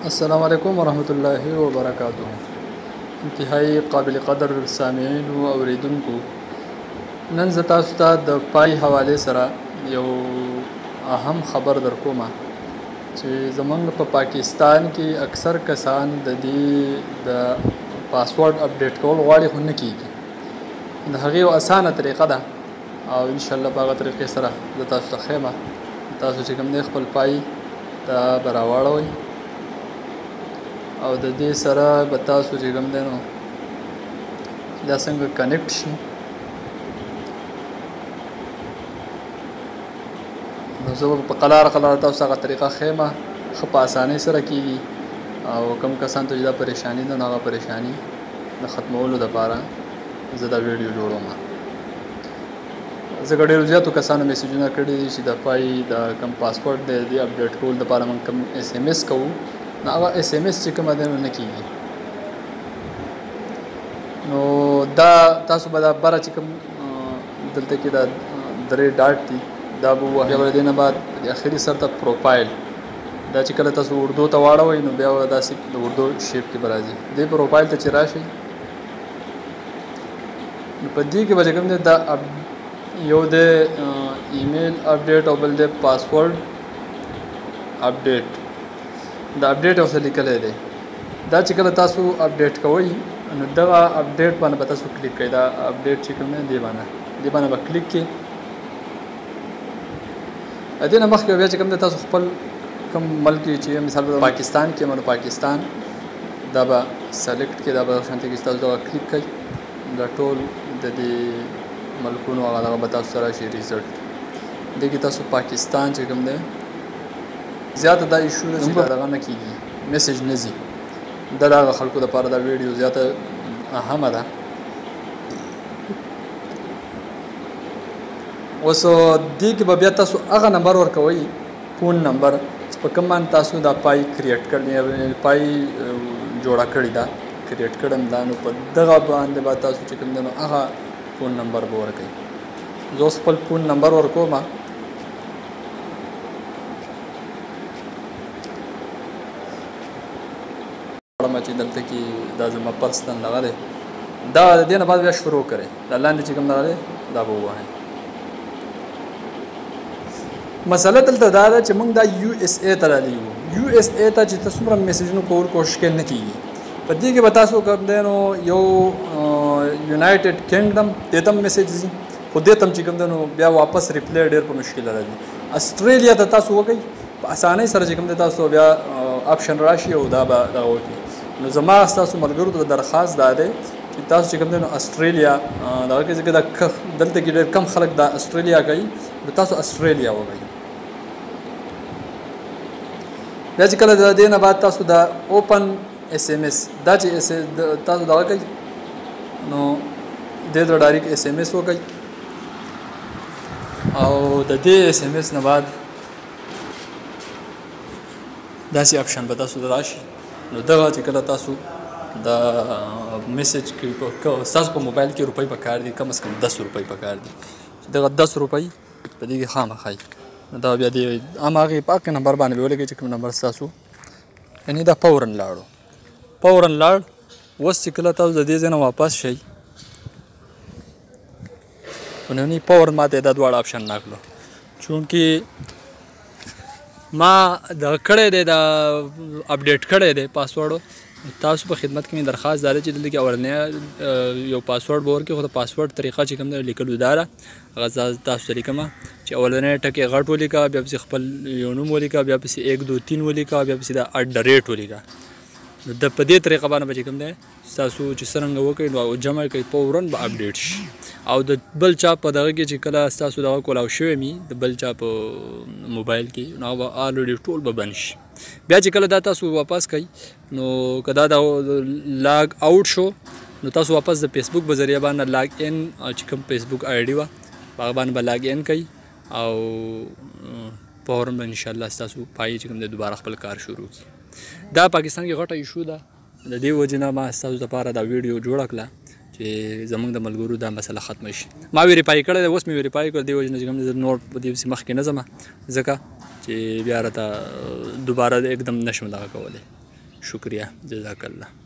अस्सलामुअलैकुम वरहमतुल्लाहि वबरकातुहू। इंतहाई काबिल कदर सामीन व औरेदुनको नन ज़ तासु ته د پای حوالې سره یو اهم خبر درکومه چې زمونږ په پاکستان کې اکثر کسان د دې د پاسورډ اپډیټ کول غواړي خو نه کیږي. د هغې یو اسانه طریقه ده او ان شاء الله په هغه طریقې سره زه تاسو ته ښیم. تاسو چې کوم دی خپل پای ته به راواړوئ او د دې سره به تاسو چې کوم دی نو دا څنګه کنیکټ شي نو زه به په قلاره تاسو هغه طریقه ښیم. ښه په اسانۍ سره کیږي او کوم کسان ته چې دا پریشاني ده نو هغه پریشاني د ختمولو دپاره زه دا ویډیو جوړوم. ځکه ډېرو زیاتو کسانو میسیجونه کړي دي چې د پای د کوم پاسورډ دی د اپډیټ کولو دپاره موږ کوم اس ایم اس کوو نو هغه اس ایم اس چې کومه دی نو نه کیږي. نو دا تاسو به دا بره چې کوم دلته کې دا درې ډاټ دي دا به ووهئ. بیا به د دې نه بعد د اخري سر ته پروفایل دا چې کله تاسو اردو ته واړوئ نو بیا به داسې د اردو شیپ کې به راځي. دې پروفایل ته چې راشئ نو په دې کې به چې کوم دی دا یو د ایمیل اپډیټ او بل د پاسورډ اپډیټ دا اپډیټ اوسه لیکلی دی. دا چې کله تاسو اپډیټ کوئ نو دغه اپډیټ باندې به تاسو کلیک کوئ. دا اپډیټ چې کوم دی دې باندې به کلیک کړئ. دې نه مخکې بیا چې کوم دی تاسو خپل کوم ملک چې مثال په پاکستان کې نو پاکستان دا به سلیکټ کړئ. دا به شانتي کې تاسو دغه کلیک کړئ دا ټول د دې ملکونو هغه دغه به تاسو سره شي ریزلټ. دې کې تاسو پاکستان چې کوم دی زیاته دا ایشو ده چې دغه نه کېږي میسیج نه ځي. دا د هغه خلکو دپاره دا ویډیو زیاته اهمه ده. اوس دې کې به بیا تاسو هغه نمبر ورکوئ فون نمبر چې په کوم باندې تاسو دا پای کریټ کړی پای جوړه کړې ده کریټ کړم دا نو په دغه باندې به تاسو چې کوم دی نو هغه فون نمبر به ورکوئ. زه اوس خپل فون نمبر ورکوم. چې دلته کې دا زما پرسنل دغه دی دا د دې نه بعد بیا شروع کړئ. دا لاندې چې کوم دغه دی دا به ووهئ. مسله دلته دا ده چې موږ دا یو اس ای ته رالیږو. یو اس ای ته چې ته څومره میسیجونه کول کوشش کوې نه کېږي. په دې کې به تاسو کوم دی نو یو یونایټډ کنګډم دې ته هم میسیج ځي خو دې ته هم چې کوم دی نو بیا واپس ریپلی ډېر په مشکله راځي. اسټرالیا ته تاسو وکئ په اسانۍ سره چې کوم دی تاسو بیا آپشن راشي او دا به دغه وکړي. نو زما ستاسو ملګرو ته درخواست دا دی چې تاسو چې کوم دی نو اسټرالیا دغه کې ځکه دا دلته کې ډېر کم خلک دا اسټرالیا کوي نو تاسو اسټرالیا وکئ. بیا چې کله د دې نه بعد تاسو دا اوپن اس ایم اس دا چې تاسو دغه کوئ نو دې ته ډایرکټ اس ایم اس وکئ او د دې اس ایم اس نه بعد داسې آپشن به تاسو ته راشي. نو دغه چې کله تاسو دا میسیج کې ستاسو په موبایل کې روپۍ پکار دي کم از کم 10 روپۍ پکار دي. دغه 10 روپۍ په دې کې خامخا نو دا بیا دې هماغې په هغې نمبر باندې به ولګئ چې کوم نمبر ستاسو یعنې دا فورا لاړو اوس چې کله تاسو د دې ځای نه واپس شئ نو فورا ما ته دا دواړه آپشن راکړو چونکې ما دغه کړی دی دا اپډیټ کړی دی پاسورډ. تاسو په خدمت کې مې درخواست دا دی چې دلته کې اولنی یو پاسورډ به ورکړئ خو د پاسورډ طریقه چې کوم دی لیکلو دا ده هغه تاسو ته لیکمه چې اولنی ټکي غټ ولیکه بیا پسې خپل یو نوم ولیکه بیا پسې 1 2 3 ولیکه بیا پسې دا @ ولیکه. نو د په دې طریقه باندې به چې کوم دی ستاسو چې څرنګه وکړئ نو جمع کوئ فورا به اپډیټ شي او د بل چا په دغه کې چې کله ستاسو دغه کولاو شوی وي د بل چا په موبایل کې نو هغه به الریډي ټول به بند شي. بیا چې کله دا تاسو واپس کوئ نو که دا لاګ آوټ شو نو تاسو واپس د فیسبوک په ذریعه باندې لاګ ان چې کوم فیسبوک آی ډي وه په هغه باندې به لاګ ان کوئ او فورا به انشاءالله ستاسو پای چې کوم دی دوباره خپل کار شروع کړي. دا پاکستان کې غټه ایشو ده. د دې وجې نه ما ستاسو دپاره دا ویډیو جوړه کړه چې زموږ د ملګرو دا مسله ختمه شي. ما ویریفای کړی دی اوس مې ویریفای کړ دې وجې نه چې کوم نور په دې پسې مخکې نه ځمه ځکه چې بیا راته دوباره اقدم نشم دغه کولی. شکریہ، جزاک الله.